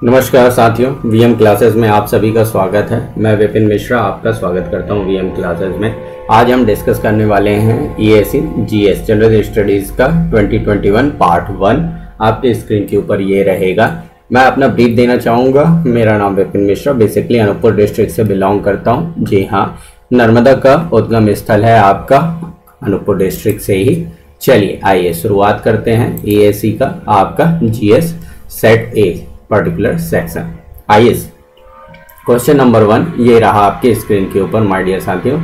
नमस्कार साथियों, VM classes में आप सभी का स्वागत है। मैं विपिन मिश्रा आपका स्वागत करता हूं वीएम क्लासेस में। आज हम डिस्कस करने वाले हैं ईएसी जीएस जनरल स्टडीज़ का 2021 पार्ट 1। आपके स्क्रीन के ऊपर ये रहेगा। मैं अपना ब्रीफ देना चाहूँगा। मेरा नाम विपिन मिश्रा, बेसिकली अनूपपुर डिस्ट्रिक्ट से बिलोंग करता हूँ। जी हाँ, नर्मदा का उद्गम स्थल है आपका अनूपपुर डिस्ट्रिक्ट से ही। चलिए आइए शुरुआत करते हैं ईएसी का आपका GS set a particular section. आइए क्वेश्चन नंबर 1 ये रहा आपके स्क्रीन के ऊपर माय डियर साथियों।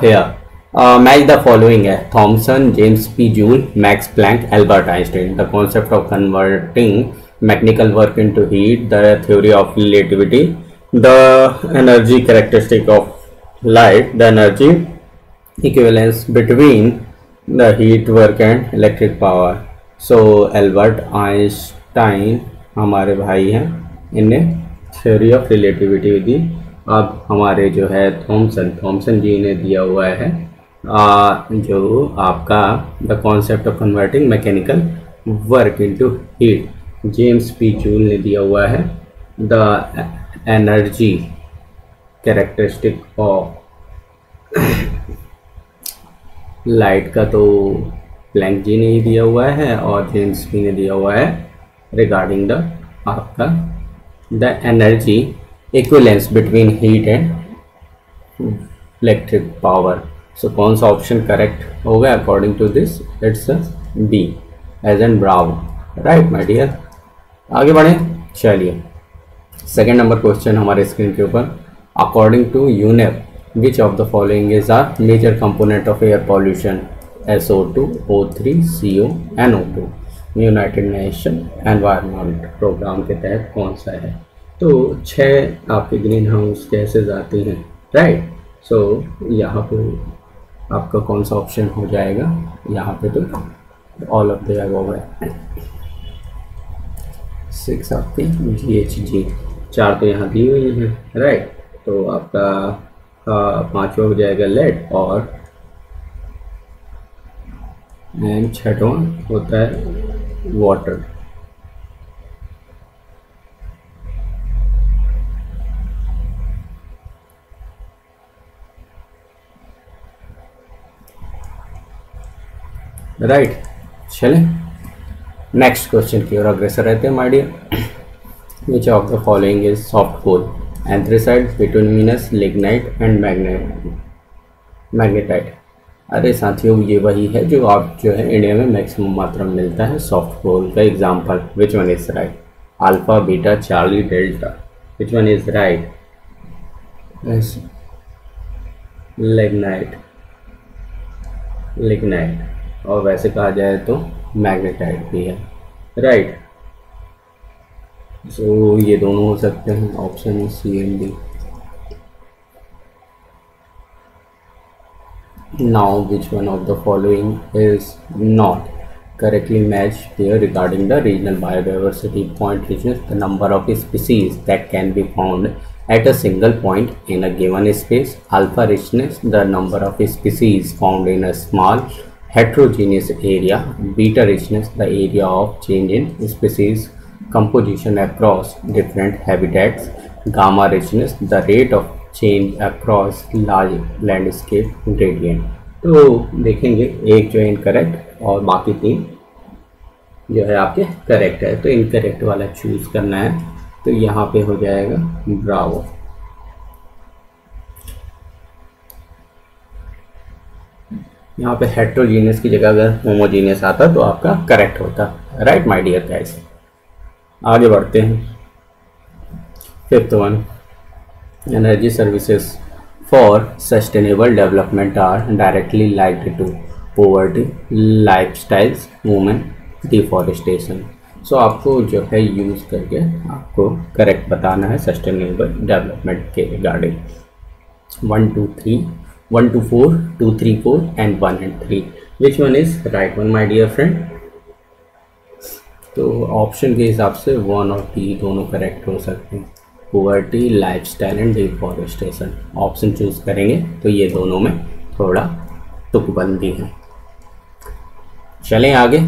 हियर मैच द फॉलोइंग है: Thomson, James P Joule, Max Planck, Albert Einstein. The concept of converting mechanical work into heat, the theory of relativity, the energy characteristic of light, the energy equivalence between the heat work and electric power. So Albert Einstein हमारे भाई हैं, इन्हें theory of relativity दी। अब हमारे जो है Thompson जी ने दिया हुआ है जो आपका the concept of converting mechanical work into heat. James P joule ने दिया हुआ है the energy characteristic of light का, तो प्लैंक जी ने ही दिया हुआ है, और जेम्स पी ने दिया हुआ है रिगार्डिंग द आपका the energy equivalence between heat and electric power. So कौन सा ऑप्शन करेक्ट होगा according to this? It's B as in brown. Right my dear, आगे बढ़े। चलिए सेकेंड नंबर क्वेश्चन हमारे स्क्रीन के ऊपर। According to UNEP which of the following is are major component of air pollution? SO2, O3, CO, NO2। United Nation Environment Programme के तहत कौन सा है? तो 6 आपके ग्रीन हाउस गैसेज आती हैं। राइट, सो यहाँ पे आपका कौन सा ऑप्शन हो जाएगा? यहाँ पे तो ऑल ऑफ द अबव है। 6 आपके GHG, 4 तो यहाँ दी हुई हैं। राइट, तो आपका 5वां हो जाएगा लेड, और एंड 6वां होता है वाटर। राइट, चले नेक्स्ट क्वेश्चन की ओर अग्रसर रहते हैं my dear. Which of the following is soft coal? Anthracite, bituminous, lignite and magnetite. अरे साथियों, ये वही है जो आप जो है इंडिया में मैक्सिमम मात्रा में मिलता है सॉफ्ट कोल का example. Which one is right? Alpha, beta, Charlie, delta. Which one is right? Lignite, और वैसे कहा जाए तो मैग्नेटाइट भी है। राइट, सो ये दोनों हो सकते हैं। Option C and D. Now which one of the following is not correctly matched here regarding the regional biodiversity? Point richness, the number of species that can be found at a single point in a given space. Alpha richness, the number of species found in a small heterogeneous area. Beta richness, the area of change in species composition across different habitats. Gamma richness, the rate of change across large landscape gradient. तो देखेंगे एक जो है incorrect और बाकी 3 जो है आपके करेक्ट है, तो इनकरेक्ट वाला चूज करना है। तो यहाँ पे हो जाएगा ब्रावो। यहाँ पे हेट्रोजीनियस की जगह अगर होमोजीनियस आता तो आपका करेक्ट होता। राइट माय डियर गाइस, आगे बढ़ते हैं। 5th one, energy services for sustainable development are directly linked to poverty, lifestyles, women, deforestation। So आपको जो है यूज़ करके आपको करेक्ट बताना है सस्टेनेबल डेवलपमेंट के regarding. 1 2 3 1 2 4 2 3 4 and 1 and 3। Which one is right one my dear friend? तो option के हिसाब से 1 और 3 दोनों करेक्ट हो सकते हैं। Poverty, lifestyle and deforestation option choose करेंगे तो ये दोनों में थोड़ा तुकबंदी है। चलें आगे।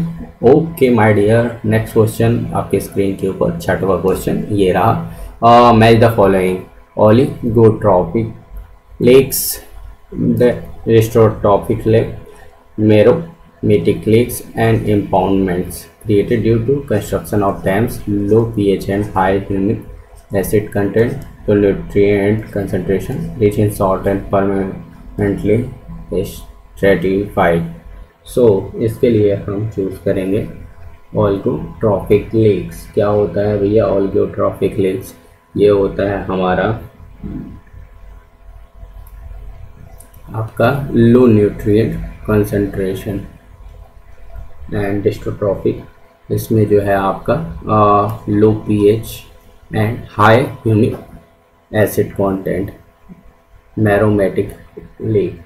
Okay my dear, next question आपके स्क्रीन के ऊपर छठवां क्वेश्चन ये रहा। Match the following oligotrophic lakes, the rheostrophic lake, merometic lakes, and impoundments created due to construction of dams, low pH and high humic acid content, to nutrient concentration, rich in salt and permanently stratified. So इसके लिए हम choose करेंगे oligotrophic lakes. क्या होता है भैया oligotrophic lakes? ये होता है हमारा आपका low nutrient concentration and dystrophic, इसमें जो है आपका low pH and high humic acid content. Meromictic lake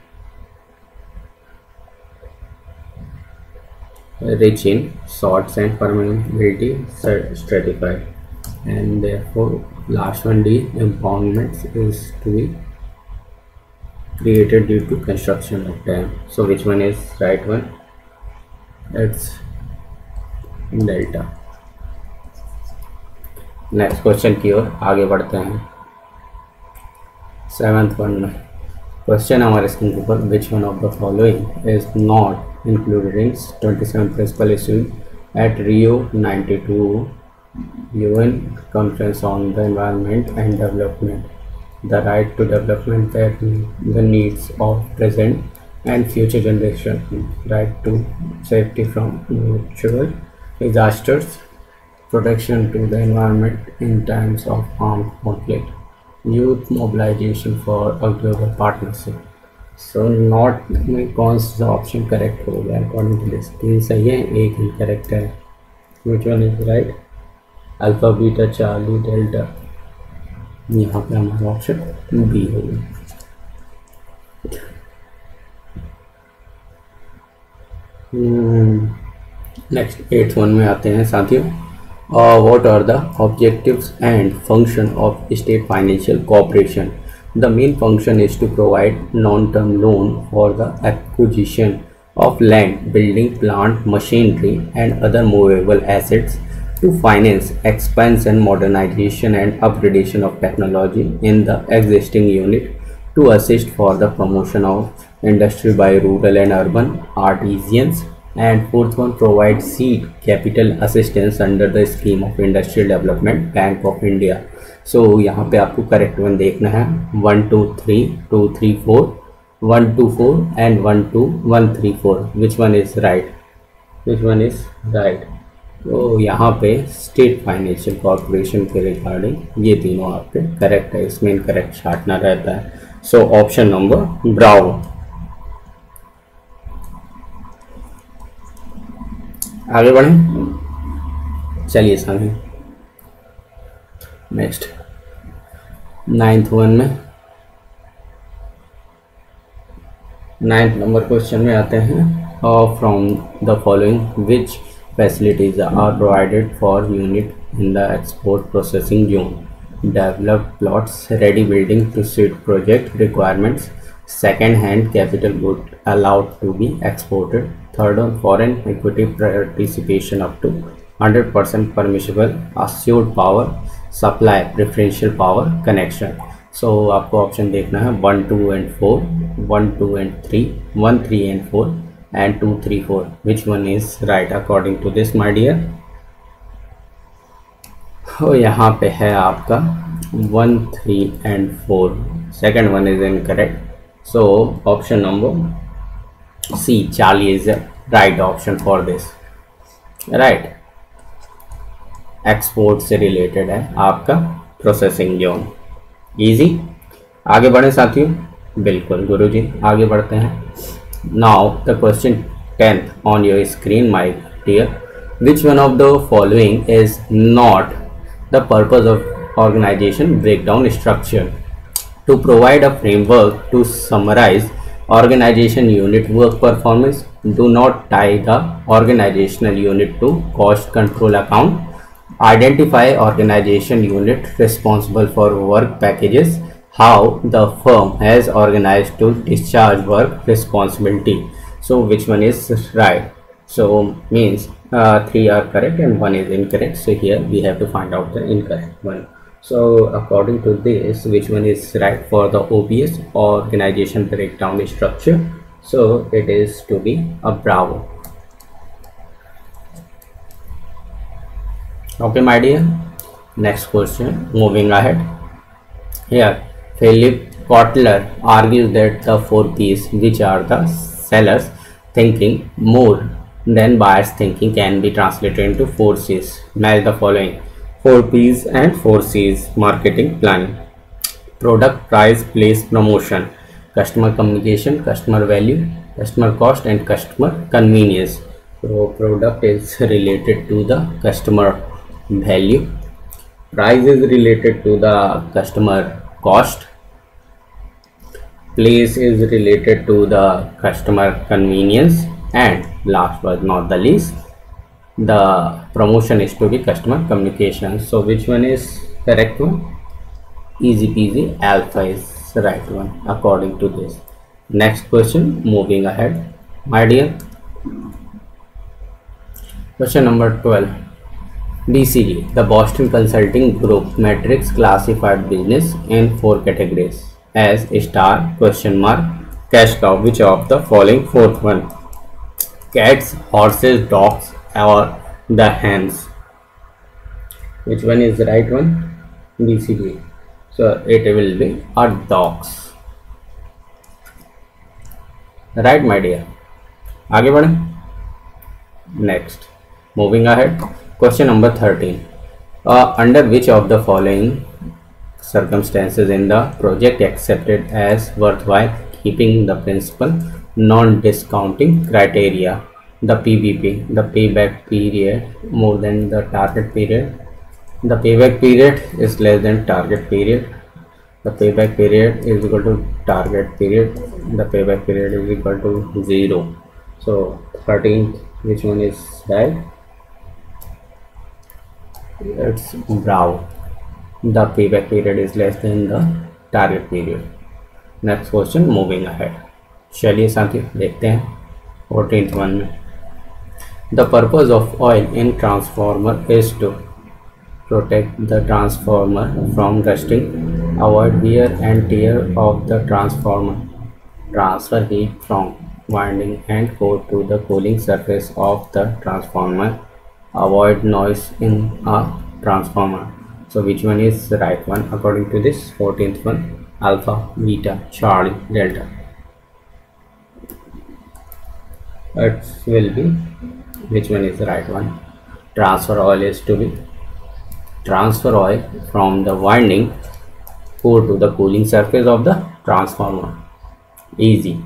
rich in salts and permeability stratified, and therefore last one D, impoundments is to be created due to construction of dam. So which one is right one? It's delta. Next question की ओर आगे बढ़ते हैं। Seventh one में question हमारे screen के ऊपर, which one of the following is not included in 27 principle issued at Rio 92 UN Conference on the Environment and Development, the right to development, that the needs of present and future generation, right to safety from natural disasters, protection to the environment in times of armed conflict, youth mobilization for a global partnership. So not में कौन सा option correct हो गया? According to this तीन सही है, एक ही करेक्ट है। which one is right? Alpha beta Charlie delta, यहाँ पे हमारा ऑप्शन बी होगा। नेक्स्ट 8th वन में आते हैं साथियों। What are the objectives and function of state financial cooperation? The main function is to provide long term loan for the acquisition of land, building, plant, machinery and other movable assets, to finance expansion, modernization and upgradation of technology in the existing unit, to assist for the promotion of industry by rural and urban artisans, and fourth one, provide seed capital assistance under the scheme of Industrial Development Bank of India. So यहाँ पे आपको correct one देखना है। 1 2 3 2 3 4 1 2 4 and 1 2 1 3 4, which one is right? which one is right? तो यहाँ पे state financial corporation के regarding ये तीनों आपके करेक्ट है, इसमें इनकरेक्ट छाटना रहता है। So option number Bravo. आगे बढ़ें, चलिए समझें। नेक्स्ट 9th वन में 9th नंबर क्वेश्चन में आते हैं। From the following which facilities are provided for unit in the export processing zone? Develop plots, ready building to suit project requirements, second hand capital good allowed to be exported, third one foreign equity participation up to 100% permissible, assured power supply, preferential power connection. So आपको option देखना है 1 2 and 4, 1 2 and 3, 1 3 and 4 and 2 3 4. Which one is right according to this, my dear? यहाँ पे है आपका 1 3 and 4, second one is incorrect. So option number C, Charlie, is the right option for this. Right, export से related है आपका processing zone. Easy, आगे बढ़े साथियों। बिल्कुल गुरुजी, आगे बढ़ते हैं। Now the question 10th on your screen my dear, which one of the following is not the purpose of organization breakdown structure? To provide a framework to summarize organization unit work performance, do not tie the organizational unit to cost control account, identify organization unit responsible for work packages, how the firm has organized to discharge work responsibility. So which one is right? So means three are correct and one is incorrect. So here we have to find out the incorrect one. So according to this, which one is right for the OBS, organization breakdown structure? So it is to be a Bravo. Okay, my dear. Next question. Moving ahead. Here, Philip Kotler argues that the four P's, which are the sellers thinking more than buyers thinking, can be translated into four C's. Match the following: four P's and four C's. Marketing planning, product, price, place, promotion, customer communication, customer value, customer cost, and customer convenience. So product is related to the customer value, price is related to the customer cost, place is related to the customer convenience, and last but not the least, the promotion is to be customer communication. So which one is correct one? Easy peasy, alpha is the right one according to this. Next question, moving ahead, my dear. Question number 12. BCG, the Boston Consulting Group metrics classified business in four categories as star, question mark, cash cow. Which of the following fourth one? Cats, horses, dogs, or the hens? Which one is the right one? BCG. So it will be our dogs. Right, my dear. आगे बढ़ें. Next, moving ahead. Question number 13. Under which of the following circumstances in the project accepted as worthwhile keeping the principal non-discounting criteria? The PBP, the payback period more than the target period, the payback period is less than target period, the payback period is equal to target period, the payback period is equal to 0. So 13th, which one is right? It's Bravo. The payback period is less than the target period. Next question, moving ahead. चलिए साथी देखते हैं 14th one में. The purpose of oil in transformer is to protect the transformer from rusting, avoid wear and tear of the transformer, transfer heat from winding and core to the cooling surface of the transformer, avoid noise in a transformer. So which one is the right one according to this 14th one? Alpha, beta, Charlie, delta. It will be, which one is the right one? Transfer oil is to be transfer oil from the winding core to the cooling surface of the transformer. Easy.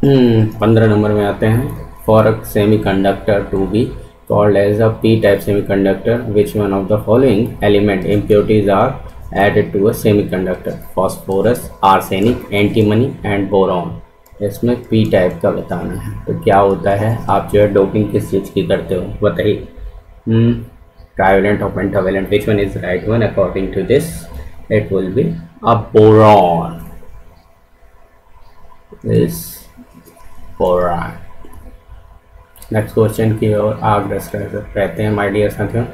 15 number में आते हैं. For a semiconductor to be called as a p-type semiconductor, which one of the following element impurities are added to a semiconductor? Phosphorus, arsenic, antimony and boron. इसमें p type का बताना है. तो क्या होता है, आप जो है डोपिंग किस चीज़ की करते हो बताइए. ट्राइवेलेंट और pentavalent. Which one is right one according to this? It will be a boron. Is boron. Next question की ओर अग्रसर रहते हैं माय डियर साथियों.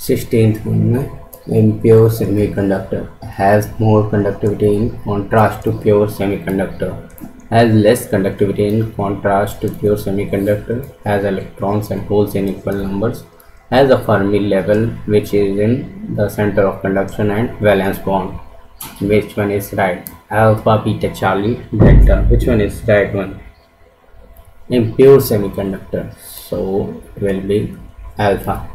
16th में impure semiconductor has more conductivity in contrast to pure semiconductor, has less conductivity in contrast to pure semiconductor, has electrons and holes in equal numbers, has a Fermi level which is in the center of conduction and valence bond. Which one is right? Alpha, beta, Charlie, delta. Which one is right one? Impure semiconductor. So it will be alpha.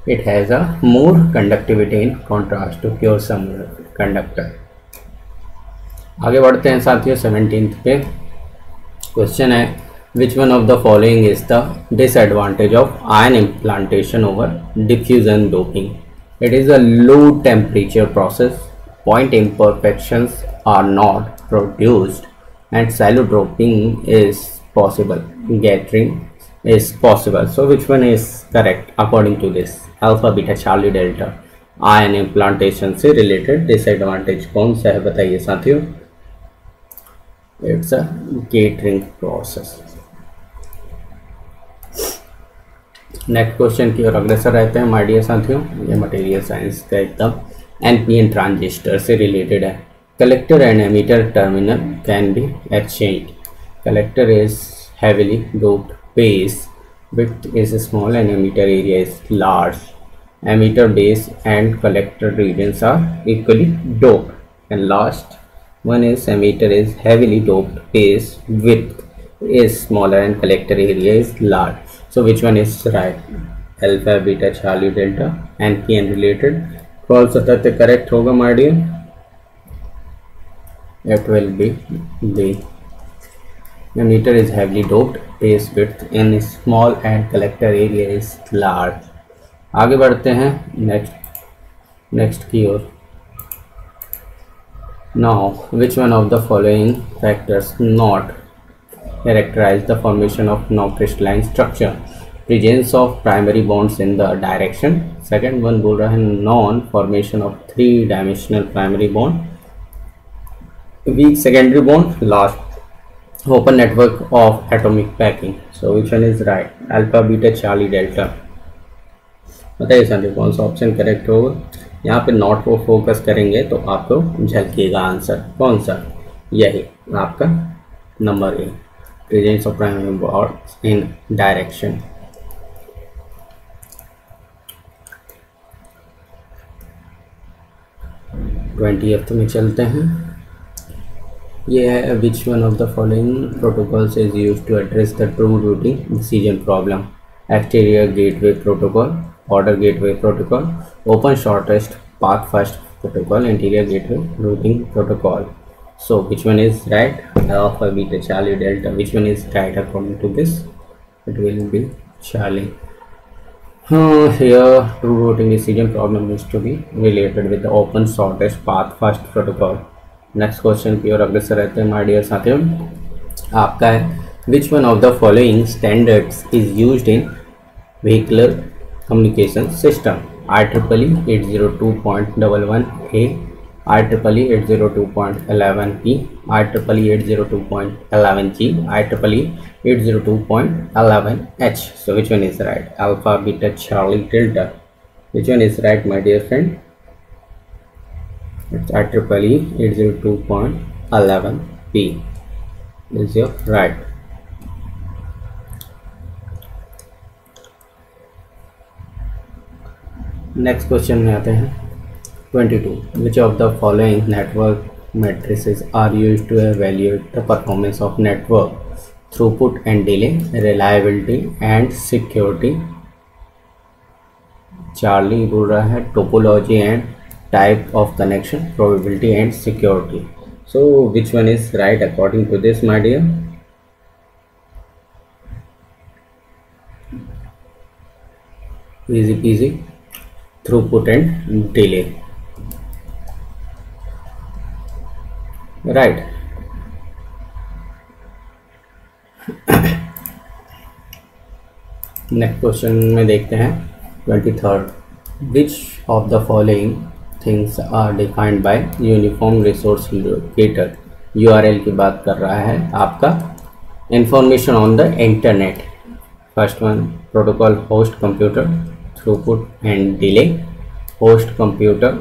It has a more conductivity in contrast to pure semiconductor. आगे बढ़ते हैं साथियों 17th पे. Question है which one of the following is the disadvantage of ion implantation over diffusion doping? It is a low temperature process, point imperfections are not produced, and shallow doping is possible, gathering is possible. So which one is correct according to this? Alpha, beta, Charlie, delta. Ion implantation से related disadvantage कौन सा है बताइए साथियों? It's a gettering process. Next question की ओर अग्रसर रहते हैं माय डियर साथियों। ये मटेरियल साइंस का एकदम एनपीएन ट्रांजिस्टर से रिलेटेड है। Collector and emitter terminal can be exchange. Collector is heavily doped base, width is small and emitter area is large. Emitter base and collector regions are equally doped. And last one is emitter is heavily doped base, width is smaller and collector area is large. So which one is right? Alpha, beta, Charlie, delta, NPN related. कौन सा तथ्य correct होगा my dear? It will be D. Emitter is heavily doped, base width in small and collector area is large. आगे बढ़ते हैं next की ओर। Now, which one of the following factors not characterize the formation of non-crystalline structure? Presence of primary bonds in the direction. Second one बोल रहा है non formation of 3-dimensional primary bond, weak secondary bond, last open network of atomic packing. So which one is right? Alpha, beta, Charlie, delta. बताइए साथियों कौन सा option correct होगा। यहाँ पे नॉट को फोकस करेंगे तो आपको झलकेगा आंसर। कौन सा? यही आपका number A, presence of primary bonds in direction. Twenty में चलते हैं। ये है which one of the following protocols is use to address the true routing decision problem? Exterior gateway protocol, order gateway protocol, open shortest path first protocol, interior gateway routing protocol. So which one is right? Alpha, beta, Charlie, delta. Which one is right according to this? It will be Charlie. Here true routing decision problem is to be related with the open shortest path first protocol. Next question की ओर अग्रसर रहते हैं my dear साथियों। आपका है which one of the following standards is used in vehicular communication system? IEEE 802.11a, IEEE 802.11p, IEEE 802.11g, IEEE 802.11h. So which one is right? Alpha, beta, Charlie, delta. Which one is right my dear friend? It's IEEE 802.11p is your right. Next question में आते हैं 22. Which of the following network matrices are used to evaluate the performance of network? Throughput and delay, reliability and security. Charlie बोल रहा है topology and type of connection, probability and security. So which one is right according to this my dear? Easy peasy. Throughput and delay. Right. Next question में देखते हैं 23rd. Which of the following things are defined by uniform resource locator? URL की बात कर रहा है आपका information on the internet. First one protocol host computer, throughput and delay, host computer,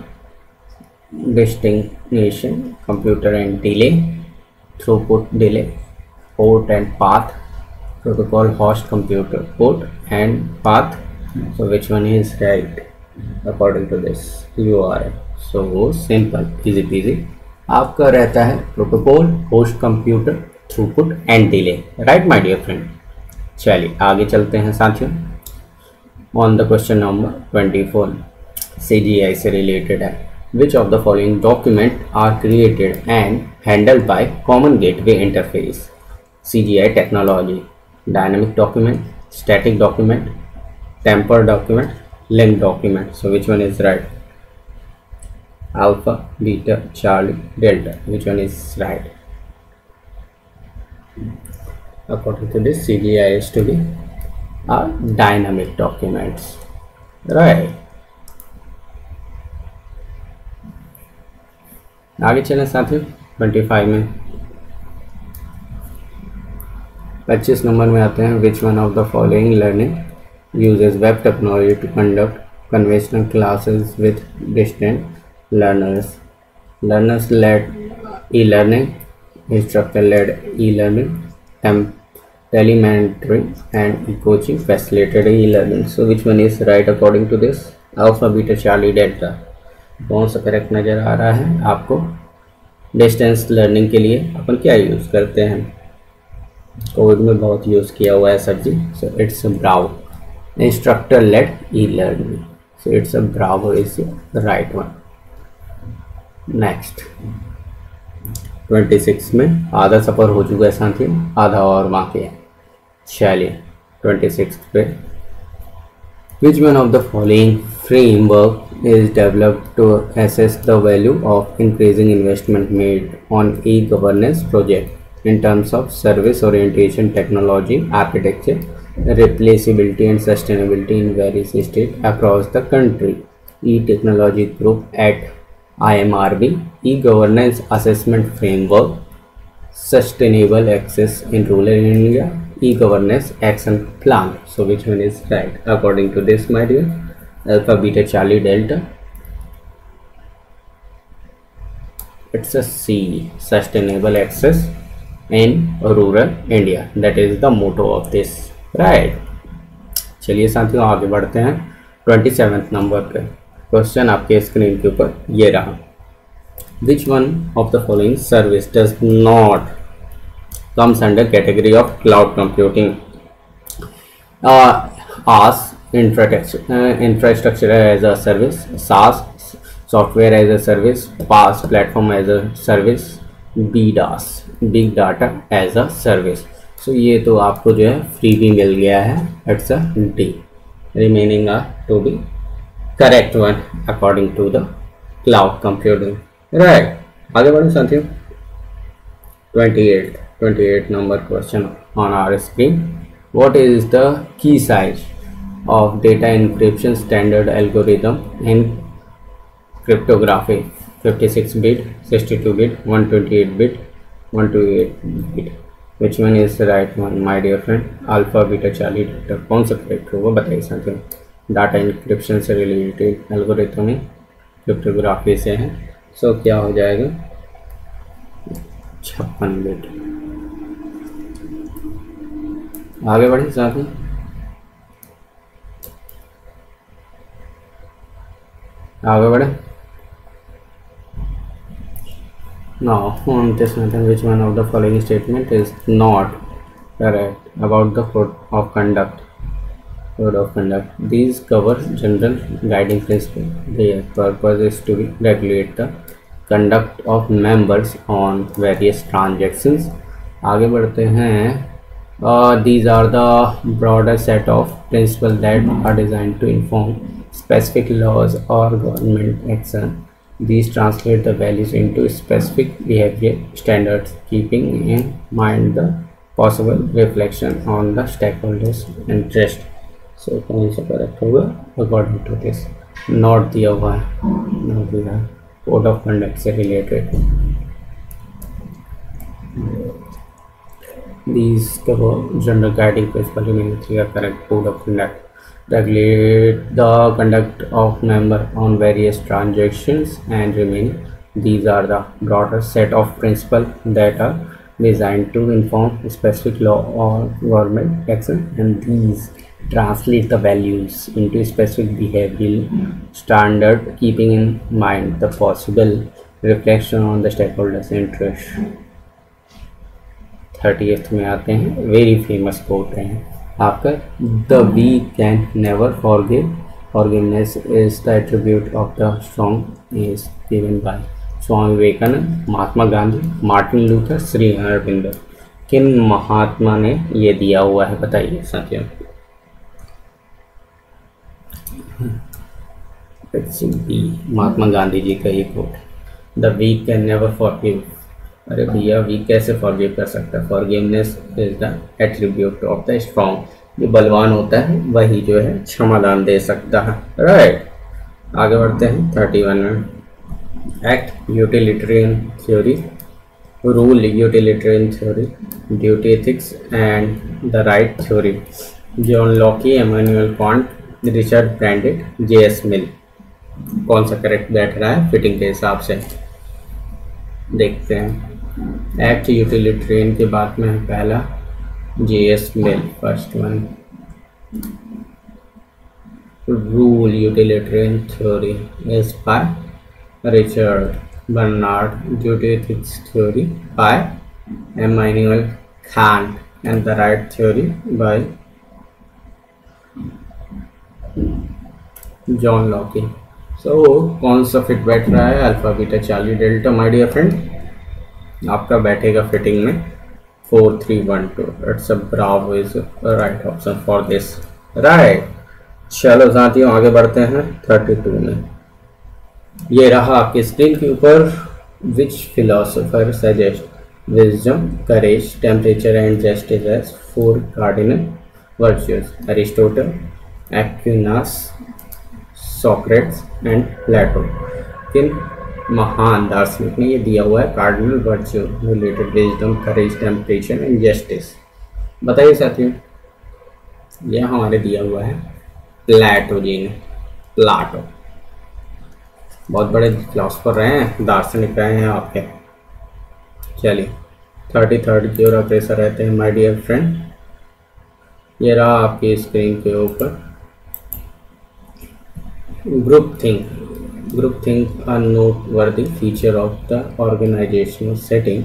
destination computer and delay, throughput delay, port and path, protocol host computer port and path. So which one is right according to this URL? So simple, easy peasy. आपका रहता है protocol host computer throughput and delay. Right my dear friend. चलिए आगे चलते हैं साथियों. On the question number 24 CGI से related है. Which of the following document are created and handled by common gateway interface? CGI technology. Dynamic document, static document, temper document, link document. So which one is right? Alpha, beta, Charlie, delta. Which one is right? According to this, CGI is to be are dynamic documents. Right. आगे चलें साथियों 25 में. 25 number में आते हैं विच one of the following learning uses web technology to conduct conventional classes with distant learners. Learners-led e-learning, instructor-led e-learning, telemetry, and e-coaching facilitated e-learning. So which one is right according to this? Alpha, Beta, Charlie, Delta. कौन सा correct नज़र आ रहा है आपको? Distance learning के लिए अपन क्या use करते हैं? कोविड में बहुत यूज़ किया हुआ है sir ji. So it's bravo. Instructor led e learning. So it's bravo is the right one. Next 26 में आधा सफ़र हो चुका है साथियों, आधा और बाकी है. चलिए 26 पे which one of the following framework is developed to assess the value of increasing investment made on e-governance project in terms of service orientation, technology, architecture, replaceability and sustainability in various states across the country? E-Technology Group at IMRB, E-Governance Assessment Framework, Sustainable Access in Rural India, E-Governance Action Plan. So which one is right according to this, my dear? Alpha, Beta, Charlie, Delta. It's a C, Sustainable Access in Rural India. That is the motto of this, right? चलिए साथियों आगे बढ़ते हैं 27th number पे. Question आपके screen के ऊपर ये रहा. Which one of the following service does not comes under category of cloud computing? AS, infrastructure as a service, SaaS, software as a service, PaaS, platform as a service, BDaaS, big data as a service. So ये तो आपको जो है free भी मिल गया है. It's a D. Remaining are to be correct one according to the cloud computing. Right. आगे बढ़ो साथियों. 28 number question on our screen. What is the key size of data encryption standard algorithm in cryptography? 56 bit, 62 bit, 128 bit, 128 bit. Which one is the right one, my dear friend? Alpha, Beta, Charlie, Delta. कौन सा correct होगा बताइए साथियों. Data encryption से related algorithm है, cryptography से है. सो क्या हो जाएगा? 56 बिट. आगे बढ़े साथियों. आगे बढ़े. Now on this matter, which one of the following statement is not correct about the code of conduct? Code of conduct. These cover general guiding principles. Their purpose is to regulate the conduct of members on various transactions. आगे बढ़ते हैं. These are the broader set of principles that are designed to inform specific laws or government action. These translate the values into specific behavior standards, keeping in mind the possible reflection on the stakeholders' interest. So, कौन सा correct होगा according to this? Not the one, not the code of conduct से related. These cover general guiding principles. Remaining three are correct. Code of conduct regulate the conduct of member on various transactions, and remaining these are the broader set of principles that are designed to inform specific law or government action, and these translate the values into specific behavioral standard, keeping in mind the possible reflection on the stakeholders' interest. 30th में आते हैं. Very famous quote है आपका. The we can never forgive, forgiveness is the attribute of the strong is given by Swami Vivekananda, Mahatma Gandhi, Martin Luther, Shri Aurobindo. किन महात्मा ने ये दिया हुआ है बताइए साथियों. महात्मा गांधी जी का ये quote. The we can never forgive. अरे भैया वी कैसे फॉरगिव कर सकता है? Forgiveness is the attribute of the strong. जो बलवान होता है वही जो है क्षमादान दे सकता है. राइट. आगे बढ़ते हैं 31 में. Act utilitarian theory, rule utilitarian theory, duty ethics and the right theory. John Locke, Immanuel Kant, Richard Brandt, J S. Mill. कौन सा करेक्ट बैठ रहा है फिटिंग के हिसाब से, देखते हैं। एक्ट यूटिलिटेरियन के बाद में है पहला J S. Mill, first one. Rule utilitarian theory is by Richard Bernard, utilitics theory by Immanuel Kant, and the right theory by John Locke. So कौन सा फिट बैठ रहा है, alpha beta Charlie delta. My dear friend, आपका बैठेगा fitting में 4312। It's a bravo is right option for this, right. चलो साथियों आगे बढ़ते हैं 32 में। ये रहा आपकी स्क्रीन के ऊपर। Which philosopher suggest wisdom, courage, temperature and justice as four cardinal virtues? Aristotle, Aquinas, Socrates and Plato। किन महान दार्शनिक ने ये दिया हुआ है cardinal virtue related, wisdom, courage, temperature and justice? बताइए साथियों। यह हमारे दिया हुआ है प्लेटो जी ने। प्लाटो बहुत बड़े फिलोसफर रहे हैं, दार्शनिक रहे हैं आपके। चलिए 33 की ओर अग्रसर रहते हैं माय डियर फ्रेंड। ये रहा आपकी स्क्रीन के ऊपर group think a noteworthy feature of the organizational setting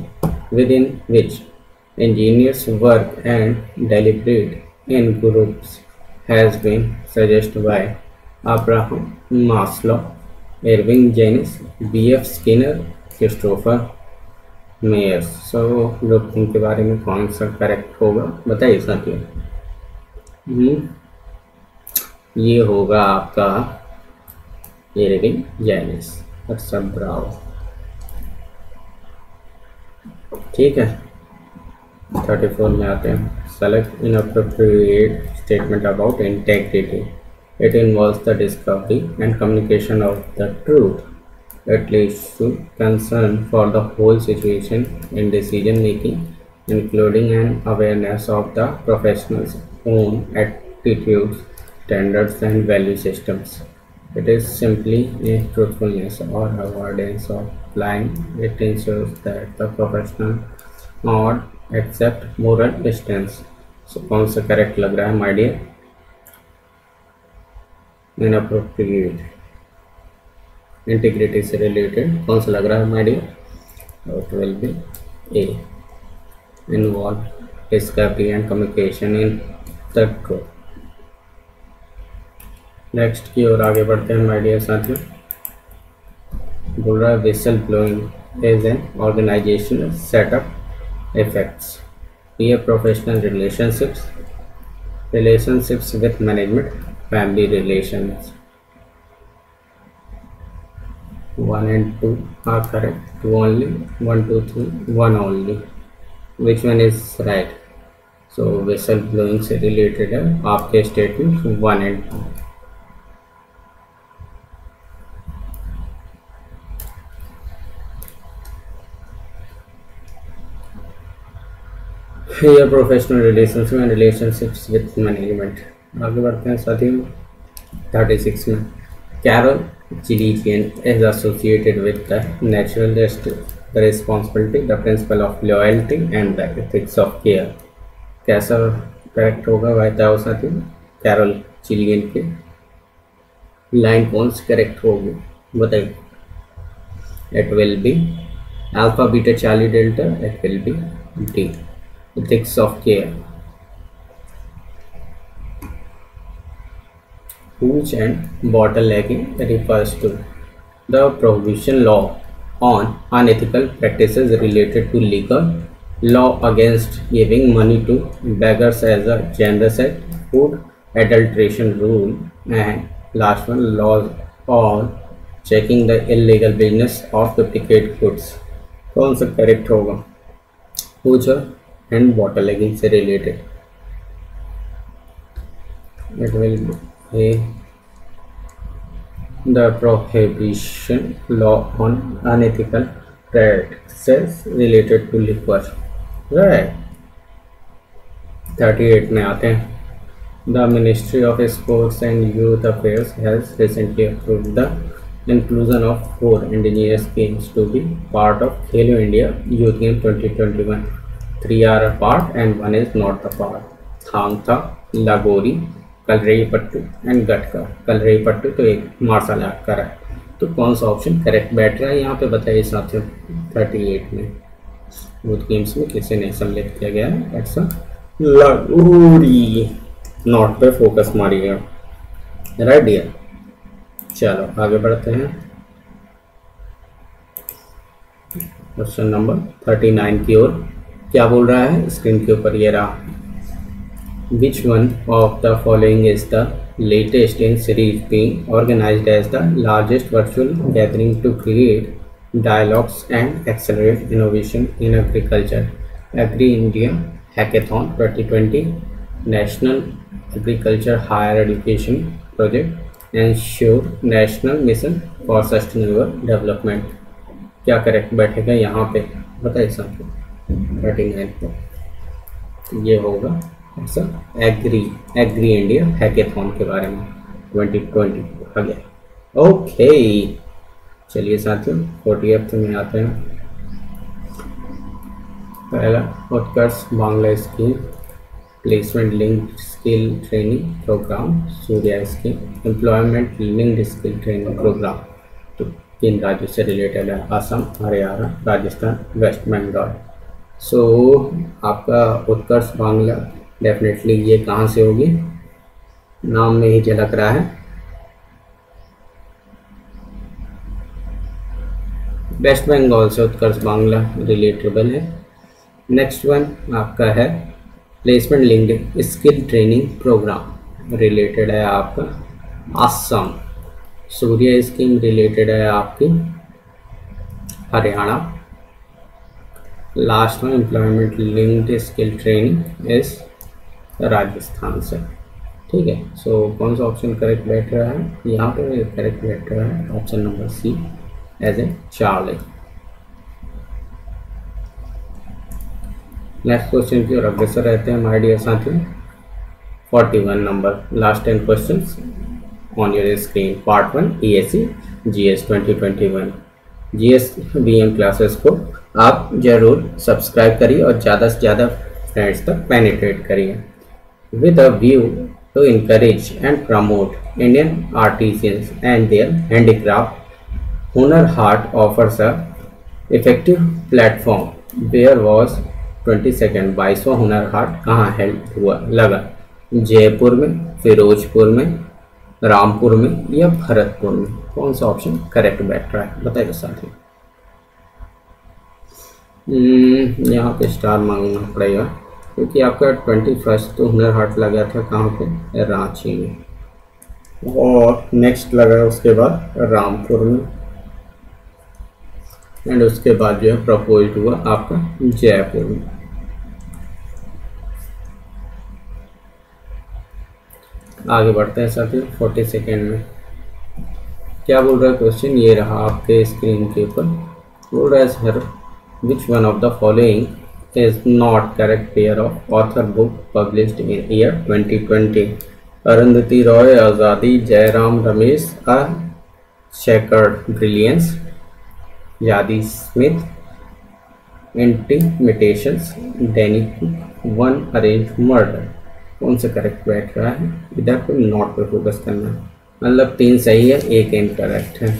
within which engineers work and deliberate in groups has been suggested by Abraham Maslow, Irving Janis, B.F. Skinner, Christopher Myers. So group think के बारे में कौन सा correct होगा बताइए साथियों। ये होगा आपका इरविंग जैनिस। अच्छा ब्रावो, ठीक है। 34 में आते हैं। Select inappropriate statement about integrity. It involves the discovery and communication of the truth. It leads to concern for the whole situation in decision making, including an awareness of the professional's own attitudes, standards, and value systems. It is simply a truthfulness or avoidance of lying. It ensures that the professional not accept moral distance. So कौन सा correct लग रहा है my dear? Inappropriate, integrity से related कौन सा लग रहा है my dear? It will be A, involve discovery and communication in the truth. Next की ओर आगे बढ़ते हैं माय डियर साथियों। बोल रहा है whistle blowing is an organizational setup effects peer professional relationships with management, family relations. 1 and 2 are correct. 2 only, 1, 2, 3, 1 only. Which one is right? So whistle blowing से related है आपके statement 1 and 2। Here professional relations and relationships with management। आगे बढ़ते हैं साथियों 36 में। Carol Chilichian is associated with the natural justice, the responsibility, the principle of loyalty and the ethics of care। कैसा correct होगा बताओ साथियों। कैरोल चिलियन के लाइन कौन सी करेक्ट होगी बताइए। It will be alpha beta Charlie delta, it will B D, ethics of care। Hooch and bottlenecking refers to the prohibition law on unethical practices related to liquor, law against giving money to beggars as a generous act, food adulteration rule, and last one, laws on checking the illegal business of duplicate goods। कौन सा correct होगा? Hooch and bottlenecking से related, it will be the prohibition law on unethical practices related to liquor, right। 38 में आते हैं। The Ministry of Sports and Youth Affairs has recently approved the inclusion of 4 indigenous games to be part of Khelo India Youth Game 2021. 3 are a part and one is not a part. Thang Tha, Lagori, Kalrei Pattu and Gatka. Kalrei Pattu तो एक martial art का है, तो कौन सा option correct बैठ रहा है यहाँ पे बताइए साथियों। 38 में यूथ गेम्स में किसे नहीं सम्मिलित किया गया है? दैट्स अ लागोरी। नॉट पे फोकस मारिएगा, राइट डियर। चलो आगे बढ़ते हैं क्वेश्चन नंबर 39 की ओर। क्या बोल रहा है स्क्रीन के ऊपर? ये रहा। Which one of the following is the latest in series being organized as the largest virtual gathering to create dialogues and accelerate innovation in agriculture? Agri India Hackathon 2020, National Agriculture Higher Education Project, Ensure National Mission for Sustainable Development। क्या correct बैठेगा यहाँ पे बताइए साथियों 39 पर? ये होगा ऐसा एग्री इंडिया हैकेथॉन के बारे में 2020 आ गया। ओके चलिए साथियों 40th में आते हैं। पहला Utkarsh Bangla scheme placement linked skill training programme, Surya scheme employment linked skill training programme. तो 3 राज्यों से रिलेटेड है, असम, हरियाणा, राजस्थान, वेस्ट बंगाल। सो आपका उत्कर्ष बांग्ला डेफिनेटली ये कहाँ से होगी? नाम में ही झलक रहा है, वेस्ट बंगाल से उत्कर्ष बांग्ला रिलेटेबल है। नेक्स्ट वन आपका है placement linked skill training programme, related है आपका असम। सूर्य स्कीम रिलेटेड है आपकी Haryana. Last one employment linked skill training is Rajasthan से। ठीक है, सो कौन सा ऑप्शन करेक्ट बैठ रहा है यहाँ पे? करेक्ट बैठ रहा है option number C as a Charlie. Next question की ओर अग्रसर रहते हैं माय डियर साथियों। 41 number, last 10 questions on your screen. Part 1 ESE GS 2021। GS VM classes को आप जरूर सब्सक्राइब करिए और ज़्यादा से ज़्यादा फ्रेंड्स तक पेनिट्रेट करिए with a view to encourage and promote Indian artisans and their handicraft. Hunar Haat offers a effective platform. Where was 22nd 22वां Hunar Haat कहाँ हेल्ड हुआ लगा? जयपुर में, फिरोजपुर में, रामपुर में या भरतपुर में? कौन सा ऑप्शन करेक्ट बैठ रहा है बताइए साथियों। यहाँ पे स्टार मांगना पड़ेगा क्योंकि आपका 21 तो हुनर हाट लगा था कहाँ पे? रांची में, और नेक्स्ट लगा उसके बाद रामपुर में, एंड उसके बाद जो है प्रपोज हुआ आपका जयपुर में। आगे बढ़ते हैं साथियों 42nd में। क्या बोल रहा है क्वेश्चन? ये रहा आपके स्क्रीन के ऊपर। बोल रहा है sir which one of the following is not correct pair of author book published in year 2020? Arundhati Roy, Azadi, Jairam Ramesh, a chequered brilliance, Zadie Smith, intimations, डैनी वन अरेंज मर्डर। कौन सा करेक्ट बैठ रहा है? इधर को नॉट पे फोकस करना है, मतलब 3 सही है 1 इनकरेक्ट है।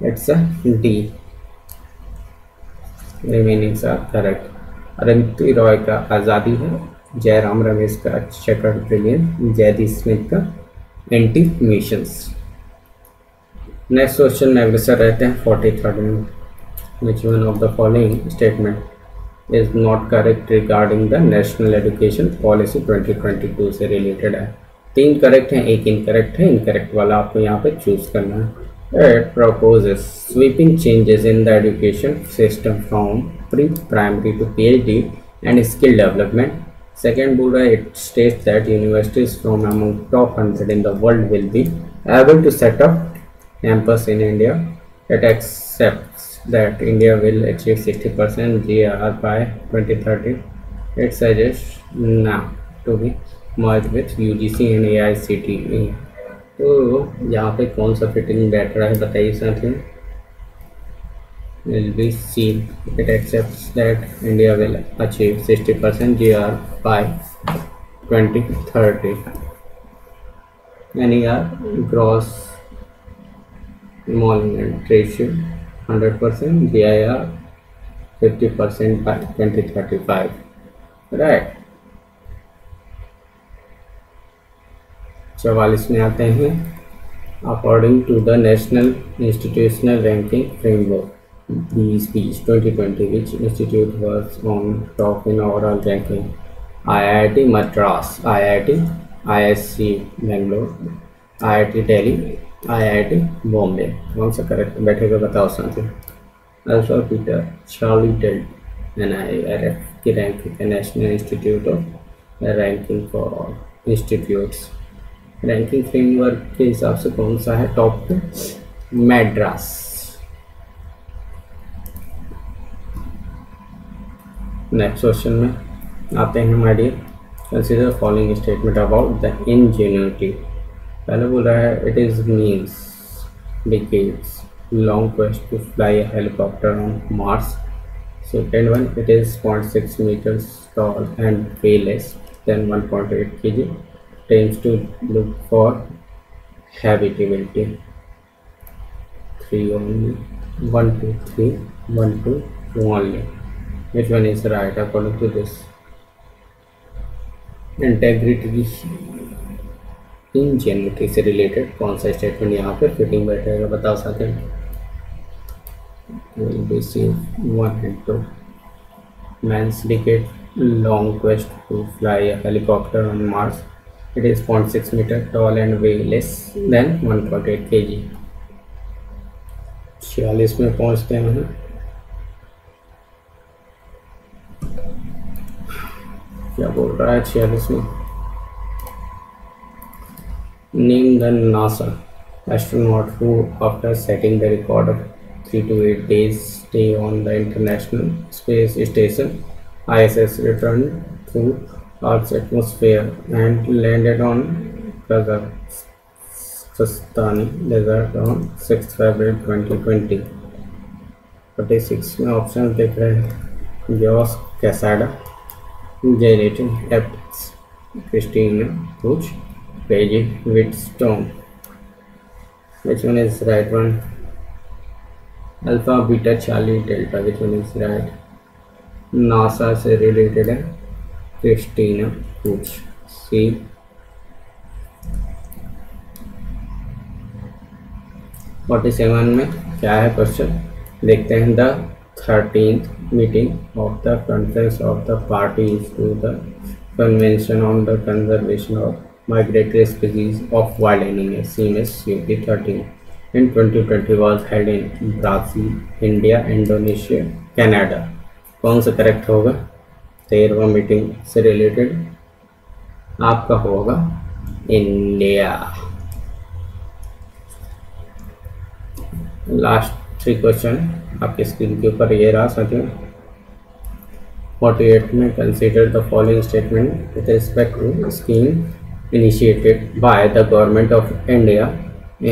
It's a D, remaining are correct. Arundhati Roy का आज़ादी है, जयराम रमेश का चेकर्ड ब्रिलियंस, जयदी स्मिथ का इंटिमेशंस। नेक्स्ट क्वेश्चन में अग्रसर रहते हैं 43rd में। Which one of the following statement is not correct regarding the national education policy 2022 से रिलेटेड है? 3 करेक्ट हैं 1 इनकरेक्ट है। इनकरेक्ट वाला आपको यहाँ पे चूज करना है। It proposes sweeping changes in the education system from pre-primary to PhD and skill development. Second बोल रहा है it states that universities from among top 100 in the world will be able to set up campus in India. It accepts that India will achieve 60% GR by 2030. It suggests now to be merged with UGC and AICTE. तो यहाँ पे कौन सा fitting better है बताइए साथियों. Will be seen. It accepts that India will achieve 60% GR by 2030. NER gross emolument ratio 100%, GIR 50% by 2035. Right. 44 में आते हैं. According to the National Institutional Ranking Framework (NISP) 2020, which institute was on top in overall ranking? IIT Madras, IIT ISC Bangalore, IIT Delhi, IIT Bombay. कौन सा correct बैठेगा बताओ साथियों. Alpha beta Charlie delta NIRF की ranking है national institute of ranking for institutes. Ranking framework के हिसाब से कौन सा है टॉप पे? मैड्रास. नेक्स्ट क्वेश्चन में आते हैं my dear. Consider following statement about the ingenuity. पहले बोल रहा है it is means decades long quest to fly a helicopter on Mars. Second one it is 0.6 meters tall and weigh less than 1.8 kg. Tends to look for habitability. 3 only. 1 2 3 1 2 2 only. Which one is right according to this? Integrity ingenuity से related कौन सा statement यहाँ पे fitting बैठेगा बताओ साथियों. Will be safe 1 and 2. Man's decade long quest to fly a helicopter on Mars. It is 0.6 meters tall and weigh less than 1.8 kg. 46 में पहुंचते हैं. क्या बोल रहा है 46 में? Name the NASA astronaut who, after setting the record of 3 to 8 days stay on the International Space Station ISS, returned through Earth's atmosphere and landed on Kazakhstan desert on 6 February 2020. 46 में option देख रहे हैं. Jos कैसाडा, जेनेटिन apps, Christina कुछ, पेजी Wheatstone. Which one is right one? Alpha beta Charlie delta. Which one is right? NASA से related है Christina कुछ. सी. Forty seven में क्या है क्वेश्चन देखते हैं. The 13th meeting of the conference of the parties to the convention on the conservation of migratory species of wild animals CMS-CoP 13 in 2020 was held in Brazil, India, Indonesia, Canada. कौन सा correct होगा? 13वां meeting से related आपका होगा India. Last 3 question आपके screen के ऊपर ये रहा साथियों. 48 में consider the following statement with respect to scheme initiated by the government of India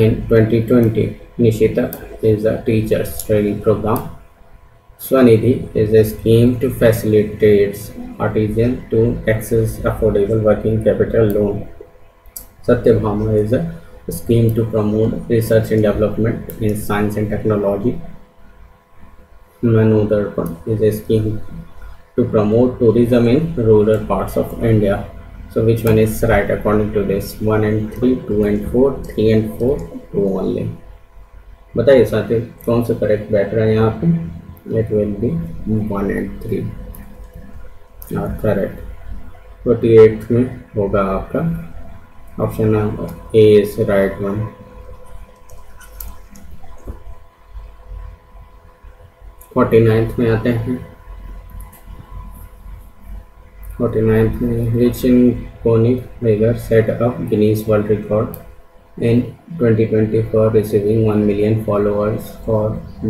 in 2020. Nishita is a teachers training program. Swanidhi is a scheme to facilitate artisans to access affordable working capital loan. Satyabhama is a scheme to promote research and development in science and technology. Manodarpan is a scheme to promote tourism in rural parts of India. So which one is right according to this? 1 and 3, 2 and 4, 3 and 4, 2 only. बताइए साथियों कौन सा correct बैठ रहा है यहाँ पे? It will be 1 and 3 और करेक्ट. 48 में होगा आपका option number A is right one. 49th में आते हैं. 49th में which iconic figure set up Guinness World Record in 2020 for receiving 1 million followers for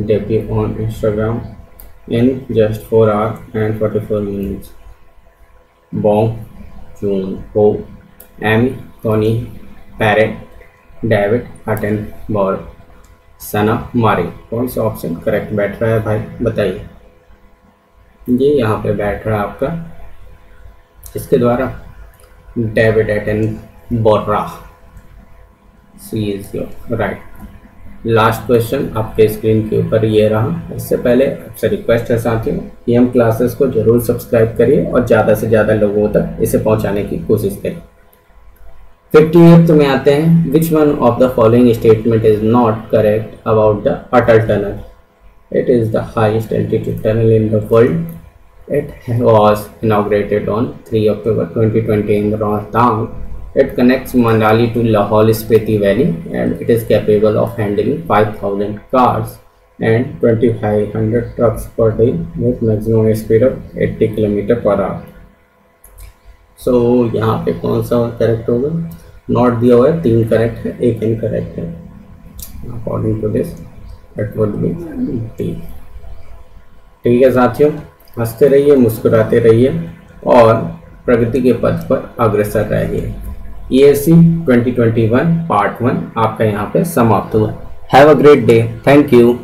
debut on Instagram in just 4 hours and 44 minutes. Bong Joon हो, M Tony parrot, David अटेनबर्ग, सना मारी। कौन सा option correct बैठ रहा है भाई बताइए। ये यहाँ पे बैठ रहा है आपका इसके द्वारा David Attenborough. C is your right. Last question आपके स्क्रीन के ऊपर ये रहा। इससे पहले आपसे रिक्वेस्ट है साथियों कि हम क्लासेस को जरूर सब्सक्राइब करिए और ज़्यादा से ज़्यादा लोगों तक इसे पहुंचाने की कोशिश करें। 58th में आते हैं। विच one of the following statement is not correct about the Atal tunnel? It is the highest altitude tunnel in the world. It was inaugurated on 3 October 2020 in Rohtang. It connects Manali to Lahaul Spiti Valley and it is capable of handling 5,000 cars and 2,500 trucks per day with maximum speed of 80 km per hour. So यहाँ पे कौन सा correct होगा? Not दिया हुआ है, 3 correct है, 1 incorrect है। According to this it would be D. ठीक है साथियों, हंसते रहिए, मुस्कुराते रहिए और प्रगति के पथ पर अग्रसर रहिए। ESC 2021 पार्ट 1 आपका यहाँ पे समाप्त हुआ। Have a great day. Thank you.